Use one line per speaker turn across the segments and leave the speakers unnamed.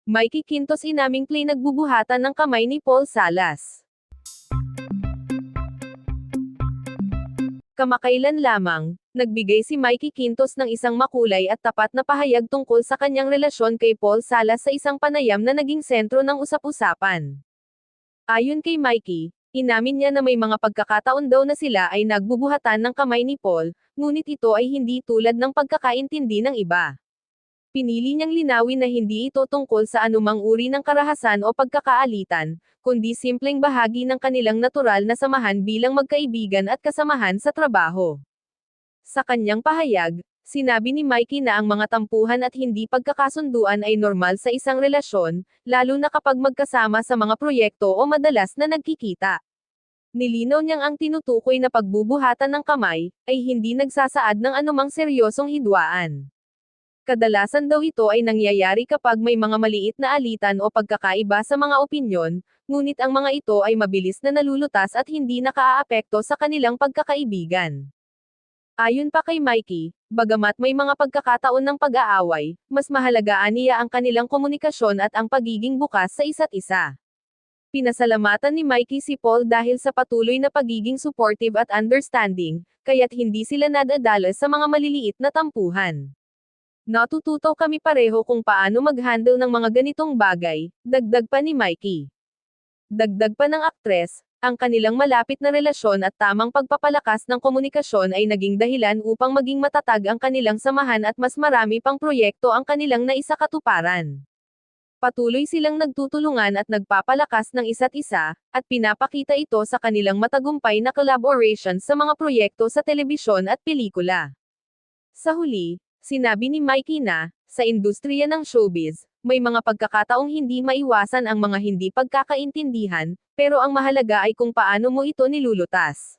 Mikey Quintos inaming play nagbubuhatan ng kamay ni Paul Salas. Kamakailan lamang, nagbigay si Mikey Quintos ng isang makulay at tapat na pahayag tungkol sa kanyang relasyon kay Paul Salas sa isang panayam na naging sentro ng usap-usapan. Ayon kay Mikey, inamin niya na may mga pagkakataon daw na sila ay nagbubuhatan ng kamay ni Paul, ngunit ito ay hindi tulad ng pagkakaintindi ng iba. Pinili niyang linawin na hindi ito tungkol sa anumang uri ng karahasan o pagkakaalitan, kundi simpleng bahagi ng kanilang natural na samahan bilang magkaibigan at kasamahan sa trabaho. Sa kanyang pahayag, sinabi ni Mikey na ang mga tampuhan at hindi pagkakasunduan ay normal sa isang relasyon, lalo na kapag magkasama sa mga proyekto o madalas na nagkikita. Nilinaw niyang ang tinutukoy na pagbubuhatan ng kamay, ay hindi nagsasaad ng anumang seryosong hidwaan. Kadalasan daw ito ay nangyayari kapag may mga maliit na alitan o pagkakaiba sa mga opinyon, ngunit ang mga ito ay mabilis na nalulutas at hindi nakaaapekto sa kanilang pagkakaibigan. Ayon pa kay Mikey, bagamat may mga pagkakataon ng pag-aaway, mas mahalaga niya ang kanilang komunikasyon at ang pagiging bukas sa isa't isa. Pinasalamatan ni Mikey si Paul dahil sa patuloy na pagiging supportive at understanding, kaya't hindi sila nadadala sa mga maliliit na tampuhan. Natututo kami pareho kung paano mag-handle ng mga ganitong bagay, dagdag pa ni Mikey. Dagdag pa ng aktres, ang kanilang malapit na relasyon at tamang pagpapalakas ng komunikasyon ay naging dahilan upang maging matatag ang kanilang samahan at mas marami pang proyekto ang kanilang naisakatuparan. Patuloy silang nagtutulungan at nagpapalakas ng isa't isa, at pinapakita ito sa kanilang matagumpay na collaboration sa mga proyekto sa telebisyon at pelikula. Sa huli, sinabi ni Mikey na, sa industriya ng showbiz, may mga pagkakataong hindi maiwasan ang mga hindi pagkakaintindihan, pero ang mahalaga ay kung paano mo ito nilulutas.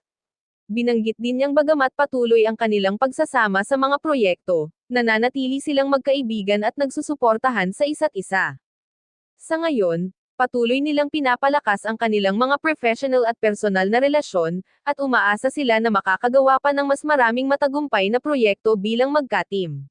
Binanggit din niyang bagamat patuloy ang kanilang pagsasama sa mga proyekto, nananatili silang magkaibigan at nagsusuportahan sa isa't isa. Sa ngayon, patuloy nilang pinapalakas ang kanilang mga professional at personal na relasyon, at umaasa sila na makakagawa pa ng mas maraming matagumpay na proyekto bilang magka-team.